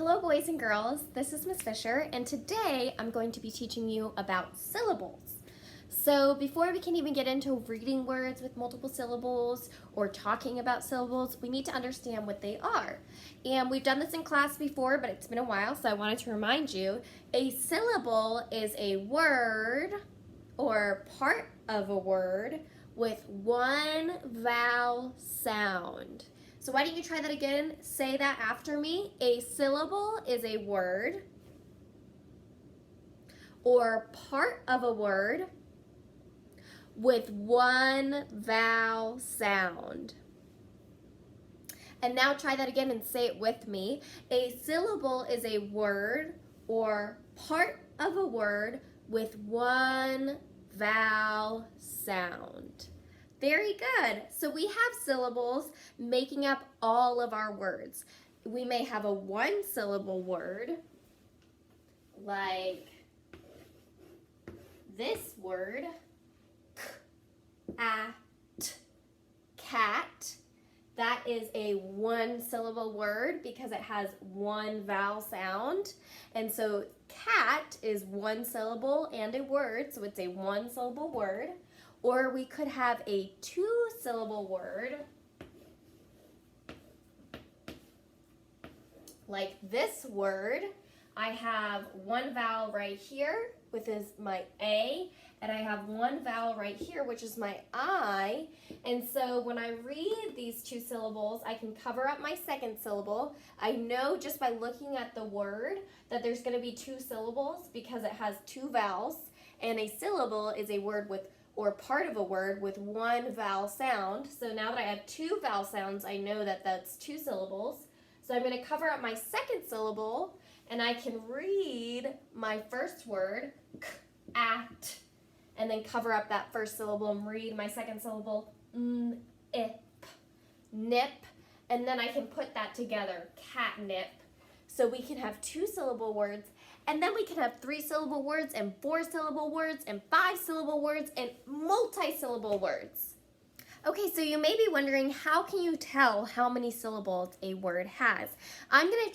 Hello boys and girls, this is Miss Fisher and today I'm going to be teaching you about syllables. So before we can even get into reading words with multiple syllables or talking about syllables, we need to understand what they are. And we've done this in class before, but it's been a while, so I wanted to remind you, a syllable is a word or part of a word with one vowel sound. So why don't you try that again? Say that after me. A syllable is a word or part of a word with one vowel sound. And now try that again and say it with me. A syllable is a word or part of a word with one vowel sound. Very good. So we have syllables making up all of our words. We may have a one syllable word like this word, cat. That is a one syllable word because it has one vowel sound. And so cat is one syllable and a word, so it's a one syllable word. Or we could have a two-syllable word like this word. I have one vowel right here, which is my A, and I have one vowel right here, which is my I. And so when I read these two syllables, I can cover up my second syllable. I know just by looking at the word that there's going to be two syllables because it has two vowels, and a syllable is a word with or part of a word with one vowel sound. So now that I have two vowel sounds, I know that that's two syllables. So I'm going to cover up my second syllable, and I can read my first word, at, and then cover up that first syllable and read my second syllable, nip, and then I can put that together, catnip. So we can have two-syllable words, and then we can have three-syllable words and four-syllable words and five-syllable words and multi-syllable words. Okay, so you may be wondering, how can you tell how many syllables a word has? I'm going to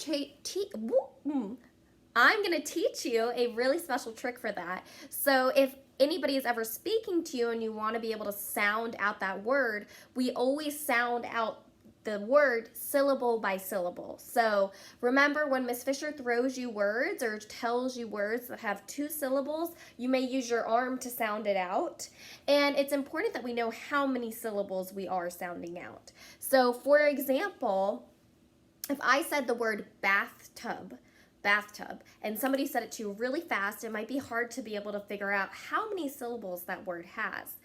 teach you a really special trick for that. So if anybody is ever speaking to you and you want to be able to sound out that word, we always sound out the word syllable by syllable. So remember, when Miss Fisher throws you words or tells you words that have two syllables, you may use your arm to sound it out. And it's important that we know how many syllables we are sounding out. So for example, if I said the word bathtub, and somebody said it to you really fast, it might be hard to be able to figure out how many syllables that word has.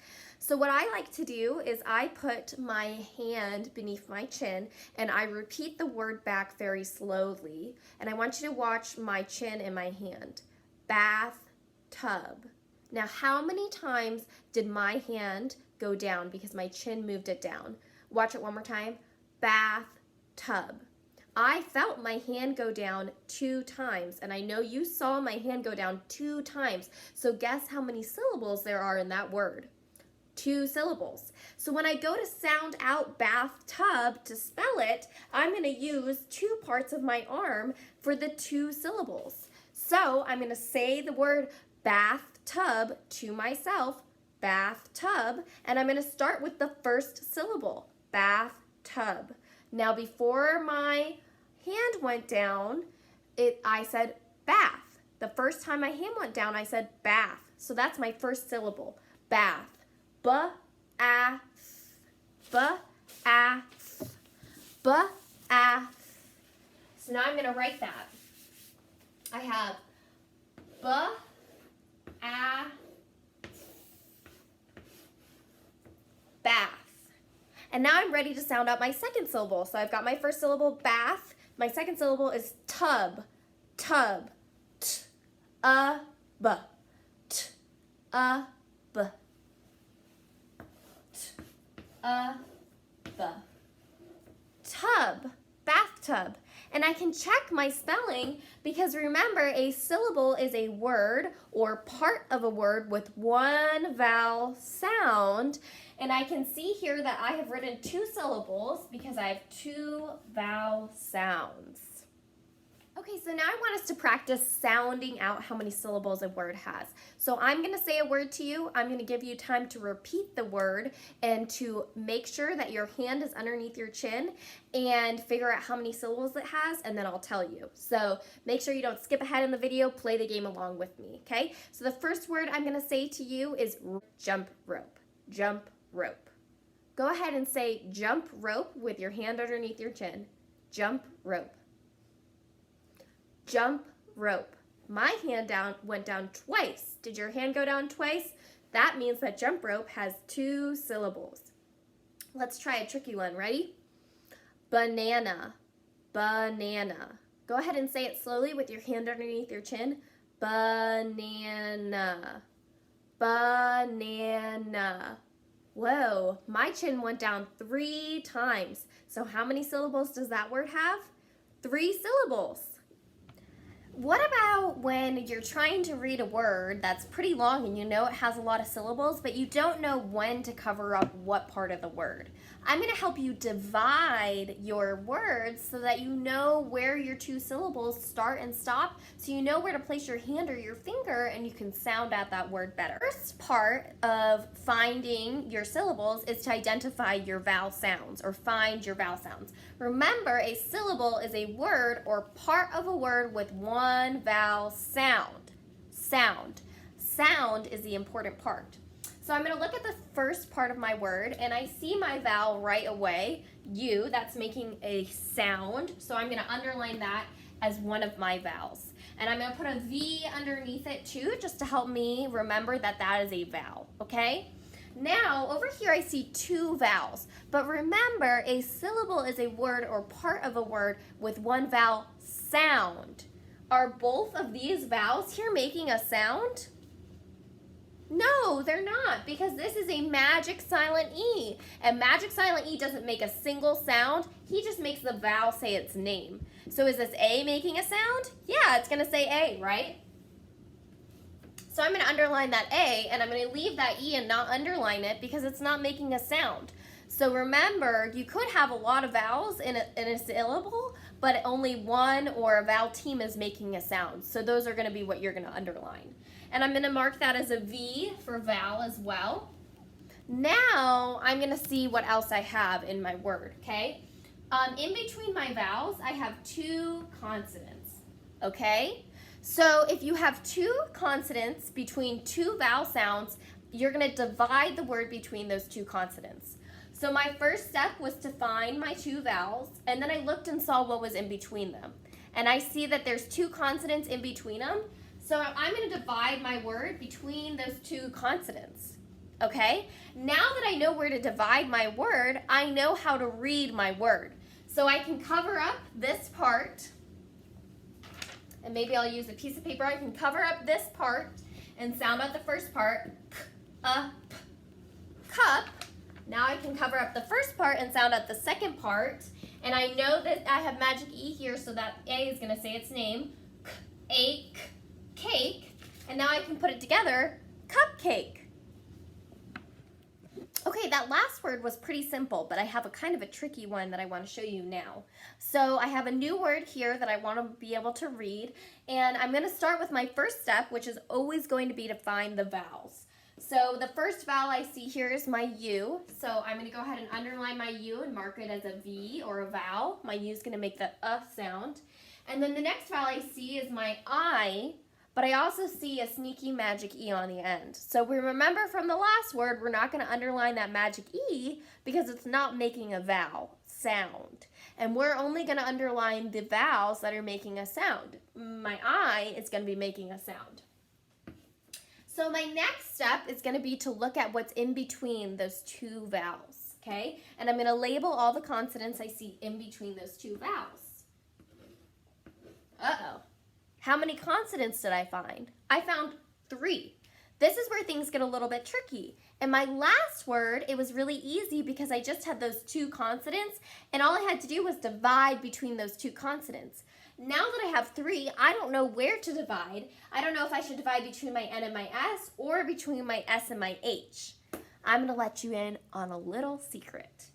So what I like to do is I put my hand beneath my chin and I repeat the word back very slowly. And I want you to watch my chin and my hand. Bathtub. Now, how many times did my hand go down because my chin moved it down? Watch it one more time. Bathtub. I felt my hand go down 2 times, and I know you saw my hand go down 2 times. So guess how many syllables there are in that word? 2 syllables. So when I go to sound out bathtub to spell it, I'm going to use 2 parts of my arm for the 2 syllables. So I'm going to say the word bathtub to myself, bathtub, and I'm going to start with the first syllable, bathtub. Now before my hand went down, I said bath. The first time my hand went down, I said bath. So that's my first syllable, bath. B-a-th, b-a-th, b-a-th. So now I'm going to write that. I have b-a-th, bath. And now I'm ready to sound out my second syllable. So I've got my first syllable, bath. My second syllable is tub, tub, t-a-b, t-a-b. Tub, bathtub. And I can check my spelling because remember, a syllable is a word or part of a word with one vowel sound. And I can see here that I have written 2 syllables because I have 2 vowel sounds. Okay, So now I want us to practice sounding out how many syllables a word has. So I'm going to say a word to you. I'm going to give you time to repeat the word and to make sure that your hand is underneath your chin and figure out how many syllables it has, and then I'll tell you. So make sure you don't skip ahead in the video. Play the game along with me, okay? So the first word I'm going to say to you is jump rope. Jump rope. Go ahead and say jump rope with your hand underneath your chin. Jump rope. Jump rope. My hand went down twice. Did your hand go down twice? That means that jump rope has 2 syllables. Let's try a tricky one. Ready? Banana. Banana. Go ahead and say it slowly with your hand underneath your chin. Banana. Banana. Whoa, my chin went down 3 times. So how many syllables does that word have? 3 syllables. What about when you're trying to read a word that's pretty long and you know it has a lot of syllables, but you don't know when to cover up what part of the word? I'm going to help you divide your words so that you know where your 2 syllables start and stop, so you know where to place your hand or your finger and you can sound out that word better. First part of finding your syllables is to identify your vowel sounds or find your vowel sounds. Remember, a syllable is a word or part of a word with one vowel sound. Sound. Sound is the important part. So I'm going to look at the first part of my word, and I see my vowel right away, U, that's making a sound. So I'm going to underline that as one of my vowels. And I'm going to put a V underneath it too, just to help me remember that that is a vowel, okay? Now, over here I see 2 vowels, but remember, a syllable is a word or part of a word with one vowel sound. Are both of these vowels here making a sound? No, they're not, because this is a magic silent E. And magic silent E doesn't make a single sound. He just makes the vowel say its name. So is this A making a sound? Yeah, it's going to say A, right? So I'm going to underline that A, and I'm going to leave that E and not underline it because it's not making a sound. So remember, you could have a lot of vowels in a syllable, but only one or a vowel team is making a sound. So those are going to be what you're going to underline. And I'm going to mark that as a V for vowel as well. Now I'm going to see what else I have in my word, okay? In between my vowels, I have 2 consonants, okay? So if you have 2 consonants between 2 vowel sounds, you're going to divide the word between those 2 consonants. So my first step was to find my 2 vowels, and then I looked and saw what was in between them. And I see that there's 2 consonants in between them. So I'm going to divide my word between those 2 consonants, okay? Now that I know where to divide my word, I know how to read my word. So I can cover up this part, and maybe I'll use a piece of paper. I can cover up this part and sound out the first part, cup. Now I can cover up the first part and sound out the second part, and I know that I have magic E here, so that A is going to say its name, ache, cake, and now I can put it together, cupcake. Okay, that last word was pretty simple, but I have a kind of a tricky one that I want to show you now. So I have a new word here that I want to be able to read, and I'm going to start with my first step, which is always going to be to find the vowels. So the first vowel I see here is my U, so I'm going to go ahead and underline my U and mark it as a V or a vowel. My U is going to make the sound. And then the next vowel I see is my I, but I also see a sneaky magic E on the end. So we remember from the last word, we're not going to underline that magic E because it's not making a vowel sound. And we're only going to underline the vowels that are making a sound. My I is going to be making a sound. So my next step is going to be to look at what's in between those 2 vowels, okay? And I'm going to label all the consonants I see in between those 2 vowels. Uh-oh. How many consonants did I find? I found 3. This is where things get a little bit tricky. In my last word, it was really easy because I just had those 2 consonants, and all I had to do was divide between those 2 consonants. Now that I have 3, I don't know where to divide. I don't know if I should divide between my N and my S or between my S and my H. I'm going to let you in on a little secret.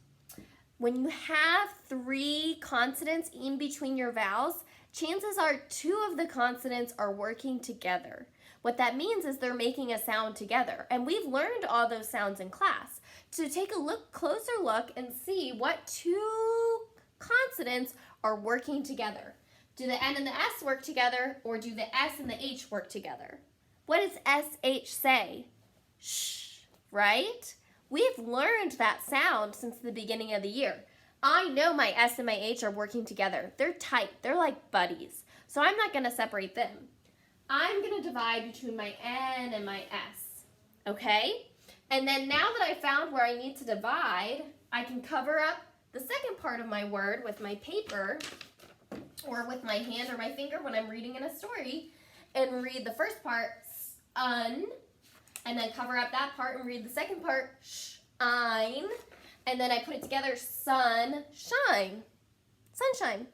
When you have 3 consonants in between your vowels, chances are two of the consonants are working together. What that means is they're making a sound together. And we've learned all those sounds in class. So take a closer look and see what two consonants are working together. Do the N and the S work together, or do the S and the H work together? What does SH say? Shh, right? We've learned that sound since the beginning of the year. I know my S and my H are working together. They're tight. They're like buddies. So I'm not going to separate them. I'm going to divide between my N and my S. Okay? And then now that I found where I need to divide, I can cover up the second part of my word with my paper or with my hand or my finger when I'm reading in a story and read the first part, un, and then cover up that part and read the second part, shine. And then I put it together, sun, shine, sunshine.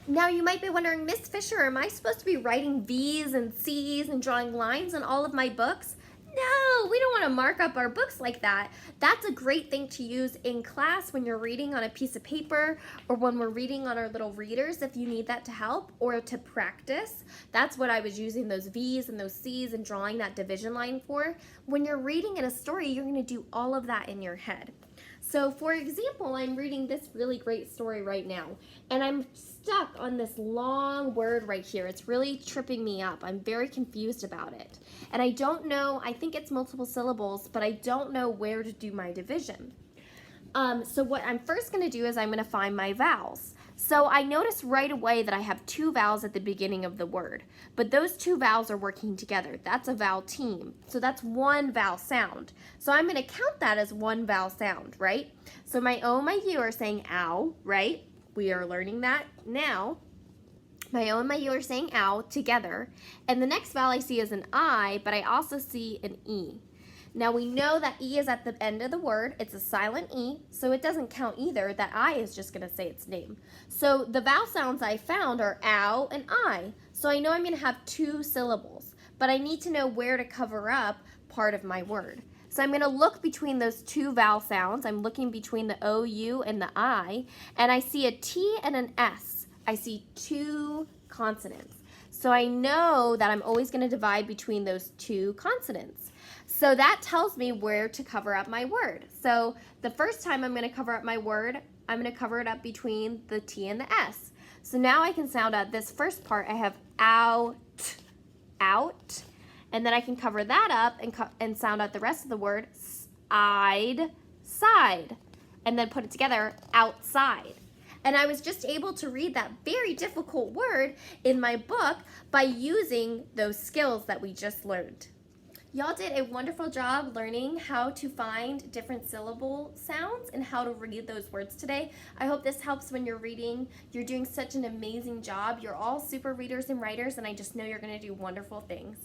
Now you might be wondering, Miss Fisher, am I supposed to be writing V's and C's and drawing lines on all of my books? No, we don't want to mark up our books like that. That's a great thing to use in class when you're reading on a piece of paper or when we're reading on our little readers if you need that to help or to practice. That's what I was using those V's and those C's and drawing that division line for. When you're reading in a story, you're going to do all of that in your head. So for example, I'm reading this really great story right now, and I'm stuck on this long word right here. It's really tripping me up. I'm very confused about it. And I don't know, I think it's multiple syllables, but I don't know where to do my division. So what I'm first going to do is I'm going to find my vowels. So I notice right away that I have two vowels at the beginning of the word, but those two vowels are working together. That's a vowel team. So that's one vowel sound. So I'm going to count that as one vowel sound, right? So my O and my U are saying ow, right? We are learning that now. My O and my U are saying ow together. And the next vowel I see is an I, but I also see an E. Now we know that E is at the end of the word. It's a silent E, so it doesn't count either. That I is just going to say its name. So the vowel sounds I found are ow and I. So I know I'm going to have two syllables, but I need to know where to cover up part of my word. So I'm going to look between those two vowel sounds. I'm looking between the O, U, and the I, and I see a T and an S. I see two consonants. So I know that I'm always going to divide between those two consonants. So that tells me where to cover up my word. So the first time I'm going to cover up my word, I'm going to cover it up between the T and the S. So now I can sound out this first part. I have out, out. And then I can cover that up and sound out the rest of the word, side, side. And then put it together, outside. And I was just able to read that very difficult word in my book by using those skills that we just learned. Y'all did a wonderful job learning how to find different syllable sounds and how to read those words today. I hope this helps when you're reading. You're doing such an amazing job. You're all super readers and writers, and I just know you're going to do wonderful things.